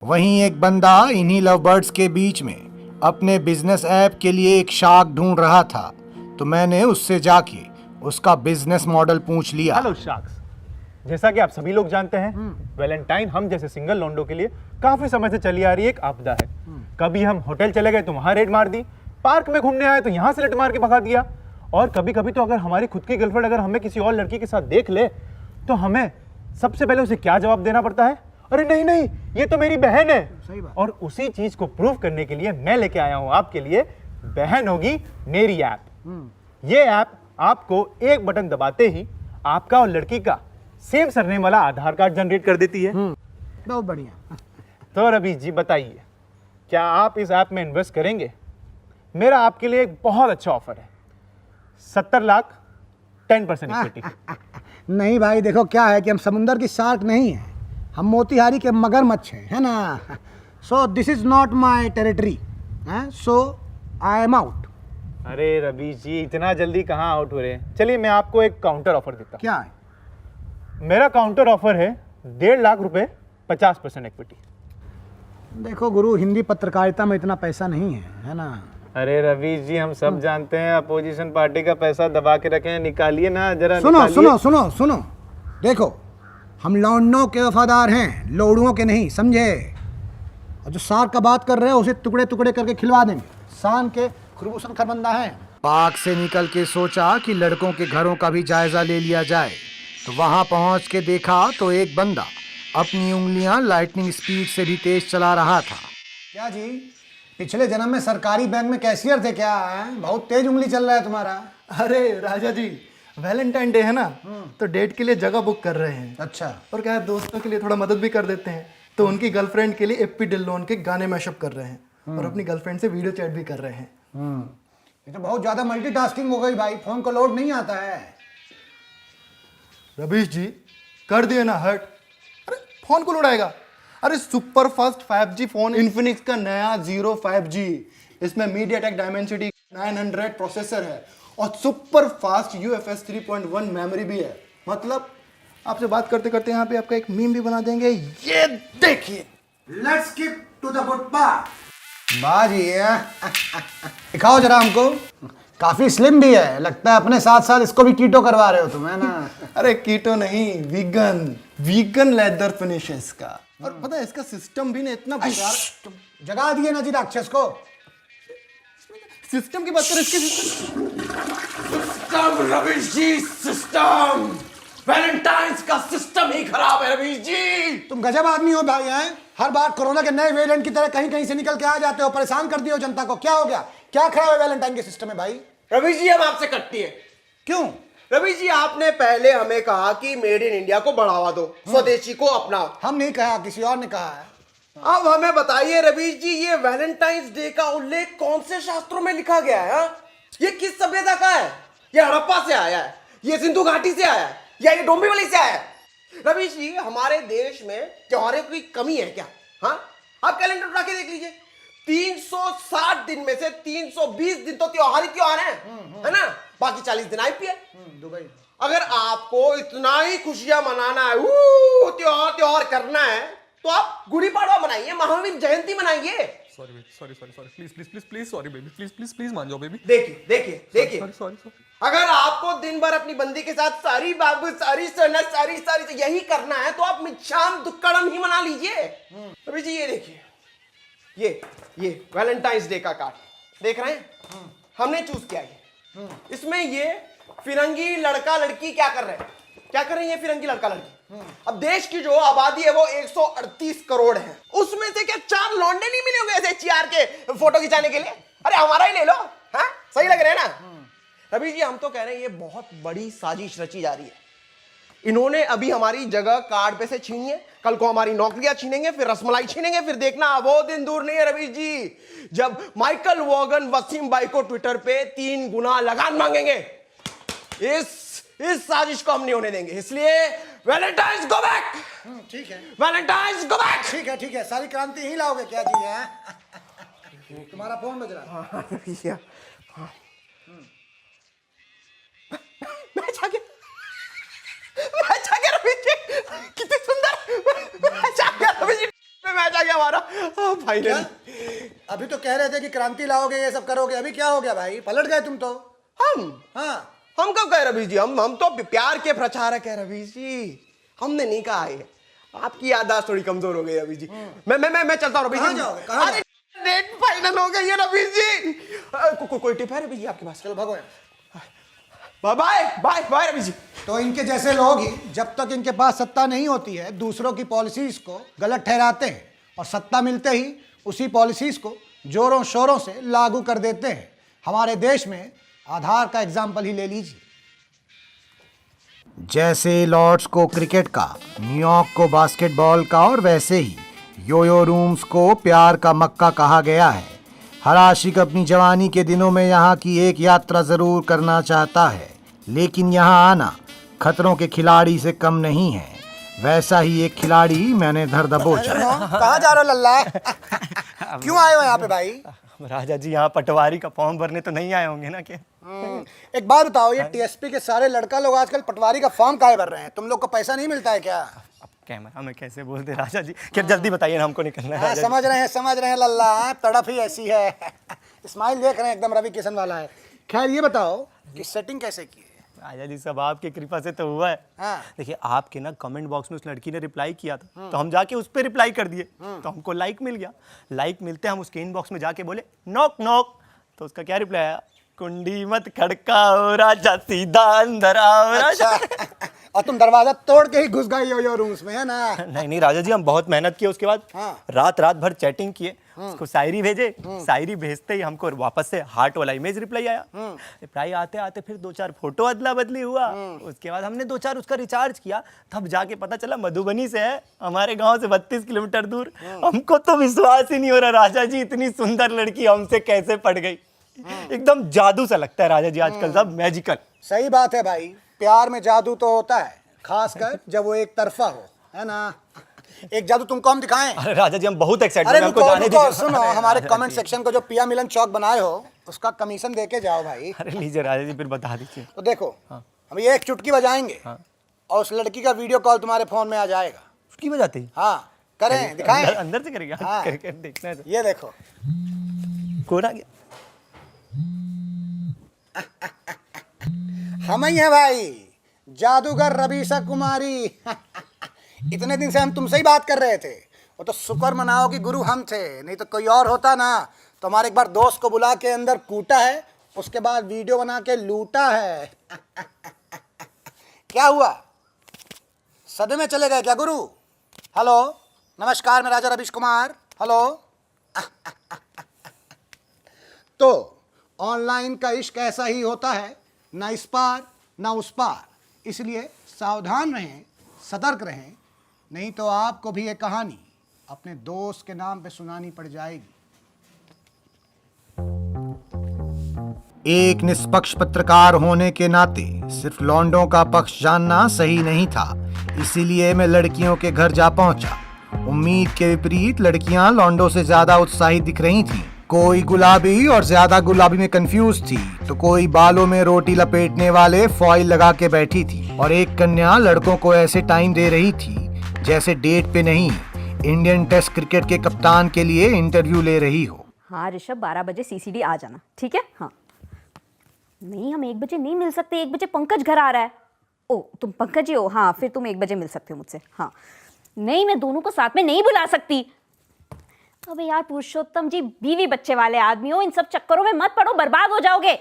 वहीं एक बंदा इन्हीं लव बर्ड्स के बीच में अपने बिजनेस ऐप के लिए एक शार्क ढूंढ रहा था, तो मैंने उससे जाके उसका बिजनेस मॉडल पूछ लिया। हेलो शार्क्स, जैसा कि आप सभी लोग जानते हैं, वैलेंटाइन हम जैसे सिंगल लौंडों के लिए काफी समय से चली आ रही एक आपदा है। कभी हम होटल चले गए तो वहां रेड मार दी, पार्क में घूमने आए तो यहाँ से रेड मार के भगा दिया, और कभी कभी तो अगर हमारी खुद की गर्लफ्रेंड अगर हमें किसी और लड़की के साथ देख ले तो हमें सबसे पहले उसे क्या जवाब देना पड़ता है? अरे नहीं नहीं, ये तो मेरी बहन है। सही बात। और उसी चीज को प्रूव करने के लिए मैं लेके आया हूं आपके लिए बहन होगी मेरी ऐप। ये ऐप आपको एक बटन दबाते ही आपका और लड़की का सेम सरनेम वाला आधार कार्ड जनरेट कर देती है। बहुत बढ़िया। तो रवि जी बताइए, क्या आप इस ऐप में इन्वेस्ट करेंगे? मेरा आपके लिए एक बहुत अच्छा ऑफर है, 70 लाख 10% इक्विटी। नहीं भाई, देखो क्या है कि हम समुंदर की शार्क नहीं है, हम मोतिहारी के मगरमच्छ हैं, है ना। So this is not my territory, so I am out. अरे रवि जी, इतना जल्दी कहाँ आउट हो रहे हैं? चलिए मैं आपको एक काउंटर ऑफर देता हूँ। क्या है? मेरा काउंटर ऑफर है 1.5 लाख रुपए 50% इक्विटी। देखो गुरु, हिंदी पत्रकारिता में इतना पैसा नहीं है ना। अरे रवि जी, हम सब जानते हैं अपोजिशन पार्टी का पैसा दबा के रखे हैं, निकालिए ना जरा। सुनो निकालिए। सुनो सुनो सुनो, देखो हम लौंडों के वफादार हैं, लोड़ुओं के नहीं, समझे। और जो शार्क का बात कर रहे हो उसे टुकड़े टुकड़े करके खिलवा देंगे, शान के खुरबूसन खरबंदा है। पार्क से निकल के सोचा कि लड़कों के घरों का भी जायजा ले लिया जाए, तो वहां पहुंच के देखा तो एक बंदा अपनी उंगलियां लाइटनिंग स्पीड से भी तेज चला रहा था। क्या जी, पिछले जन्म में सरकारी बैंक में कैशियर थे क्या? बहुत तेज उंगली चल रहा है तुम्हारा। अरे राजा जी, वैलेंटाइन डे है ना, तो डेट के लिए जगह बुक कर रहे हैं। अच्छा। और क्या है, दोस्तों के लिए थोड़ा मदद भी कर देते हैं, तो उनकी गर्लफ्रेंड के लिए एप्पी डिल्लोन के गाने मैशअप कर रहे हैं और अपनी गर्लफ्रेंड से वीडियो चैट भी कर रहे हैं। ये तो बहुत ज्यादा मल्टीटास्किंग हो गई भाई, फोन को लोड नहीं आता है। रवीश जी, कर दिए ना हट। अरे फोन को उड़ाएगा? अरे super fast 5G phone Infinix का नया Zero 5G, इसमें मीडियाटेक डायमेंसिटी 900 प्रोसेसर है और सुपर फास्ट UFS 3.1 मेमोरी भी है। मतलब आपसे बात करते करते यहाँ पे आपका एक मीम भी बना देंगे, ये देखिए। Let's keep to the good part. बाजी दिखाओ जरा हमको, काफी स्लिम भी है, लगता है अपने साथ साथ इसको भी कीटो करवा रहे हो तुम, है ना। अरे कीटो नहीं, वीगन लेदर फिनिश है इसका। और पता है इसका सिस्टम भी ना इतना बेकार। जगा दिए ना जी राक्षस को। सिस्टम की बात करें, इसके सिस्टम रवीश जी, सिस्टम वैलेंटाइंस का सिस्टम ही खराब है रवीश जी। तुम गजब आदमी हो भाई, हैं? हर बार कोरोना के नए वेरिएंट की तरह कहीं कहीं से निकल के आ जाते हो, परेशान कर दिए हो जनता को। क्या हो गया? क्या खराब है वैलेंटाइन के सिस्टम में भाई? रवीश जी, हम आपसे कटती है। क्यों? रवीश जी, आपने पहले हमें कहा कि मेड इन इंडिया को बढ़ावा दो, स्वदेशी को अपनाओ। हम नहीं कहा, किसी और ने कहा है। अब हमें बताइए रवीश जी, ये वैलेंटाइंस डे का उल्लेख कौन से शास्त्रों में लिखा गया है? ये किस सभ्यता का है? ये हड़प्पा से आया है, ये सिंधु घाटी से आया है, या ये डोंबिवली से आया है? रवीश जी, हमारे देश में त्योहारों की कमी है क्या? हाँ, आप कैलेंडर उठा के देख लीजिए, 360 दिन में से 320 दिन तो त्योहार ही त्योहार है ना? बाकी 40 दिन IPL। दुबई। अगर आपको इतना ही खुशियां मनाना है, त्योहार त्योहार करना है, तो आप गुड़ी पाड़वा मनाइए, महावीर जयंती मनाइए। Sorry please sorry baby, please मान जाओ बेबी। देखिए सॉरी। अगर आपको दिन भर अपनी बंदी के साथ सारी बाबू सारी सना सारी यही करना है, तो आप मिच्छाम दुक्कड़म ही मना लीजिए। अभी जी ये देखिए, ये वैलेंटाइंस डे का कार्ड देख रहे हैं? हमने चूज किया है। इसमें ये फिरंगी लड़का लड़की क्या कर रहे हैं? ये फिरंगी लड़का लड़की। अब देश की जो आबादी है वो 138 करोड़ है, उसमें से क्या 4 लौंडे नहीं मिले होंगे ऐसे चियार के फोटो खिंचाने के लिए? अरे हमारा ही ले लो। हाँ, सही लग रहे हैं ना? रवि जी, हम तो कह रहे हैं ये बहुत बड़ी साजिश रची जा रही है। इन्होंने अभी हमारी जगह कार्ड पे से छीनी है, कल को हमारी नौकरियां छीनेंगे, फिर रसमलाई छीनेंगे, फिर देखना वो दिन दूर नहीं है रवि जी, जब माइकल वॉगन वसीम भाई को ट्विटर पे 3 गुना लगान मांगेंगे। इस साजिश को हम नहीं होने देंगे, इसलिए वैलेंटाइन्स गो बैक। ठीक है, वैलेंटाइन्स गो बैक। ठीक है, सारी क्रांति ही लाओगे क्या जी? है तुम्हारा फोन बज रहा है। मैं छा गया रवि जी, कितनी सुंदर मैं छा गया रवि जी। मैच आ गया हमारा फाइनल। अभी तो कह रहे थे कि क्रांति लाओगे, ये सब करोगे, अभी क्या हो गया भाई? पलट गए तुम तो। हम हाँ, हम कब कहे रवीश जी? हम तो प्यार के प्रचारक है रवीश जी, हमने नहीं कहा है। आपकी याददाश्त थोड़ी कमजोर हो गई रवीश जी। मैं चलता हूँ रवीश कहाँ जी। जाओगे? कहाँ अरे डेट फाइनल हो गई है रवीश जी। कोई टिप है रवीश जी आपके पास? चलो भगो। बाय बाय बाय रवीश जी। तो इनके जैसे लोग ही जब तक इनके पास सत्ता नहीं होती है दूसरों की पॉलिसीज को गलत ठहराते हैं, और सत्ता मिलते ही उसी पॉलिसीज को जोरों शोरों से लागू कर देते हैं। हमारे देश में आधार का एग्जाम्पल ही ले लीजिए। जैसे लॉर्ड्स को क्रिकेट का, न्यूयॉर्क को बास्केटबॉल का, और वैसे ही योयो रूम्स को प्यार का मक्का कहा गया है। हर आशिक अपनी जवानी के दिनों में यहाँ की एक यात्रा जरूर करना चाहता है, लेकिन यहाँ आना खतरों के खिलाड़ी से कम नहीं है। वैसा ही एक खिलाड़ी मैंने धर दबोचा। कहाँ जा रहे हो लल्ला? क्यों आए हो यहाँ पे भाई? राजा जी यहाँ पटवारी का फॉर्म भरने तो नहीं आए होंगे ना? क्या एक बात बताओ, ये टीएसपी के सारे लड़का लोग आजकल पटवारी का फॉर्म काहे भर रहे हैं? तुम लोग को पैसा नहीं मिलता है क्या? अब कैमरा में कैसे बोलते राजा जी? क्या जल्दी बताइए ना, हमको निकलना है। हाँ, राजा समझ रहे हैं लल्ला, तड़प ही ऐसी है। स्माइल देख रहे हैं, एकदम रवि किशन वाला है। खैर ये बताओ कि सेटिंग कैसे की है? राजा जी सब आपकी कृपा से तो हुआ है। हाँ। देखिए आपके ना कमेंट बॉक्स में उस लड़की ने रिप्लाई किया था, तो हम जाके उस पर रिप्लाई कर दिए, तो हमको लाइक मिल गया। लाइक मिलते हम उसके इनबॉक्स में जाके बोले नॉक नॉक, तो उसका क्या रिप्लाई आया? कुंडी मत खड़काओ राजा, सीधा अंदर आओ राजा। अच्छा, और तुम दरवाजा तोड़ के ही घुस गए यो रूम्स में, है ना? नहीं राजा जी, हम बहुत मेहनत किए। उसके बाद हाँ। रात भर चैटिंग किए, उसको शायरी भेजे। शायरी भेजते ही हमको वापस से हार्ट वाला इमेज रिप्लाई आया। रिप्लाई आते आते फिर 2-4 फोटो अदला बदली हुआ। उसके बाद हमने 2-4 उसका रिचार्ज किया, तब जाके पता चला मधुबनी से है, हमारे गांव से 32 किलोमीटर दूर। हमको तो विश्वास ही नहीं हो रहा राजा जी, इतनी सुंदर लड़की हमसे कैसे पड़ गई। एकदम जादू सा लगता है राजा जी, आजकल सब मैजिकल। सही बात है भाई, प्यार में जादू तो होता है, खासकर जब वो एक तरफा हो, है ना? एक जादू तुमको हम दिखाएं? अरे राजा जी हम बहुत एक्साइटेड अरे हैं, हमको रुको जाने रुको, दीजिए। सुनो, अरे हमारे राजा कमेंट जी। सेक्शन को जो पिया मिलन चौक बनाए हो उसका कमीशन दे के जाओ भाई। अरे लीजिए राजा जी, फिर बता दीजिए। तो देखो, हम ये एक चुटकी बजाएंगे और उस लड़की का वीडियो कॉल तुम्हारे फोन में आ जाएगा। उसकी बजाते ही हाँ, करें, दिखाएं? अंदर से करेंगे? हाँ। करके देखना है तो। ये देखो, कौन आ गया? हम ही हैं भाई, जादूगर रवीशा कुमारी। इतने दिन से हम तुमसे ही बात कर रहे थे। वो तो शुक्र मनाओ कि गुरु हम थे, नहीं तो कोई और होता ना तो हमारे एक बार दोस्त को बुला के अंदर कूटा है, उसके बाद वीडियो बना के लूटा है। क्या हुआ, सदमे में चले गए क्या गुरु? हेलो, नमस्कार, मैं राजा रवीश कुमार। हेलो। तो ऑनलाइन का इश्क ऐसा ही होता है, ना इस पार ना उस पार, इसलिए सावधान रहें, सतर्क रहें, नहीं तो आपको भी ये कहानी अपने दोस्त के नाम पे सुनानी पड़ जाएगी। एक निष्पक्ष पत्रकार होने के नाते सिर्फ लौंडों का पक्ष जानना सही नहीं था, इसीलिए मैं लड़कियों के घर जा पहुंचा। उम्मीद के विपरीत लड़कियां लौंडों से ज्यादा उत्साहित दिख रही थीं। कोई गुलाबी और ज्यादा गुलाबी में कंफ्यूज थी, तो कोई बालों में रोटी लपेटने वाले फॉइल लगा के बैठी थी, और एक कन्या लड़कों को ऐसे टाइम दे रही थी जैसे डेट पे नहीं, इंडियन टेस्ट क्रिकेट के कप्तान के लिए इंटरव्यू ले रही हो। हाँ ऋषभ, 12 बजे सीसीडी आ जाना, ठीक है? हाँ। नहीं, हम 1 बजे नहीं मिल सकते, 1 बजे पंकज घर आ रहा है। ओ, तुम पंकज ही हो? हाँ, फिर तुम 1 बजे मिल सकते हो मुझसे। हाँ। नहीं, मैं दोनों को साथ में नहीं बुला सकती। अबे यार पुरुषोत्तम जी, बीवी बच्चे वाले आदमी हो, इन सब चक्करों में मत पड़ो, बर्बाद हो जाओगे।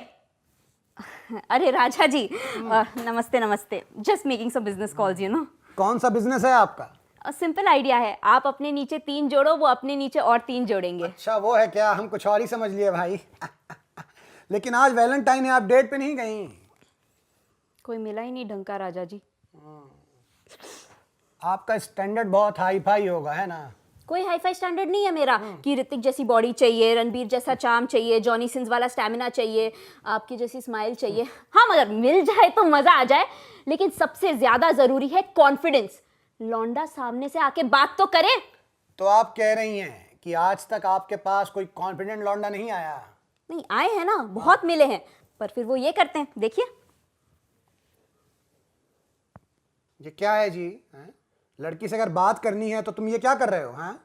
अरे राजा जी, नमस्ते नमस्ते, just making some business calls, you know. कौन सा बिजनेस है आपका? सिंपल आइडिया है, आप अपने नीचे 3 जोड़ो, वो अपने नीचे और 3 जोड़ेंगे। अच्छा वो है क्या? हम कुछ और ही समझ लिए भाई। लेकिन आज वैलेंटाइन है, आप डेट पे नहीं गई? कोई मिला ही नहीं ढंग का राजा जी। आपका स्टैंडर्ड बहुत हाई फाई होगा, है ना? कोई हाई फाई स्टैंडर्ड नहीं है मेरा कि ऋतिक जैसी बॉडी चाहिए, रणबीर जैसा चार्म चाहिए, जॉनी सिंस वाला स्टैमिना चाहिए, आपकी जैसी स्माइल चाहिए। हाँ, मगर मिल जाए तो मजा आ जाए, लेकिन सबसे ज्यादा जरूरी है कॉन्फिडेंस। लौंडा सामने से आके बात तो करे। तो आप कह रही हैं कि आज तक आपके पास कोई कॉन्फिडेंट लौंडा नहीं आया? नहीं आए हैं ना, बहुत मिले हैं, पर फिर वो ये करते हैं, देखिए। ये क्या है जी? हैं? लड़की से अगर बात करनी है तो तुम ये क्या कर रहे हो? हैं?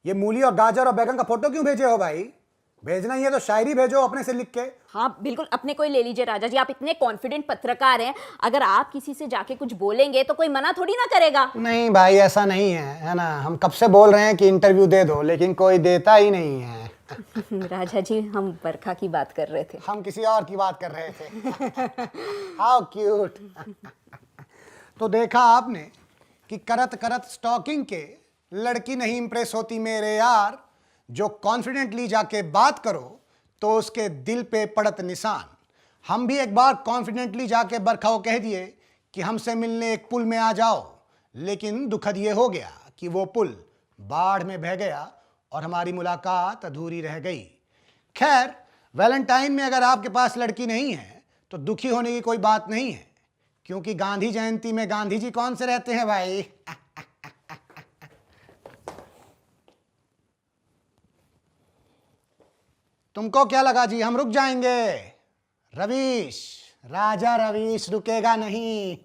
ये मूली और गाजर और बैगन का फोटो क्यों भेजे हो भाई? भेजना ही है तो शायरी भेजो अपने से लिख के। हाँ बिल्कुल, अपने को ही ले लीजिए राजा जी, आप इतने कॉन्फिडेंट पत्रकार हैं, अगर आप किसी से जाके कुछ बोलेंगे तो कोई मना थोड़ी ना करेगा। नहीं भाई ऐसा नहीं है ना, हम कब से बोल रहे हैं कि इंटरव्यू दे दो, लेकिन कोई देता ही नहीं है। राजा जी हम बरखा की बात कर रहे थे। हम किसी और की बात कर रहे थे। How cute. तो देखा आपने कि करत करत स्टॉकिंग के लड़की नहीं इंप्रेस होती मेरे यार। जो कॉन्फिडेंटली जाके बात करो तो उसके दिल पे पड़त निशान। हम भी एक बार कॉन्फिडेंटली जाके बरखा को कह दिए कि हमसे मिलने एक पुल में आ जाओ, लेकिन दुखद ये हो गया कि वो पुल बाढ़ में बह गया और हमारी मुलाकात अधूरी रह गई। खैर, वैलेंटाइन में अगर आपके पास लड़की नहीं है तो दुखी होने की कोई बात नहीं है, क्योंकि गांधी जयंती में गांधी जी कौन से रहते हैं भाई। तुमको क्या लगा जी हम रुक जाएंगे? रवीश, राजा रवीश रुकेगा नहीं।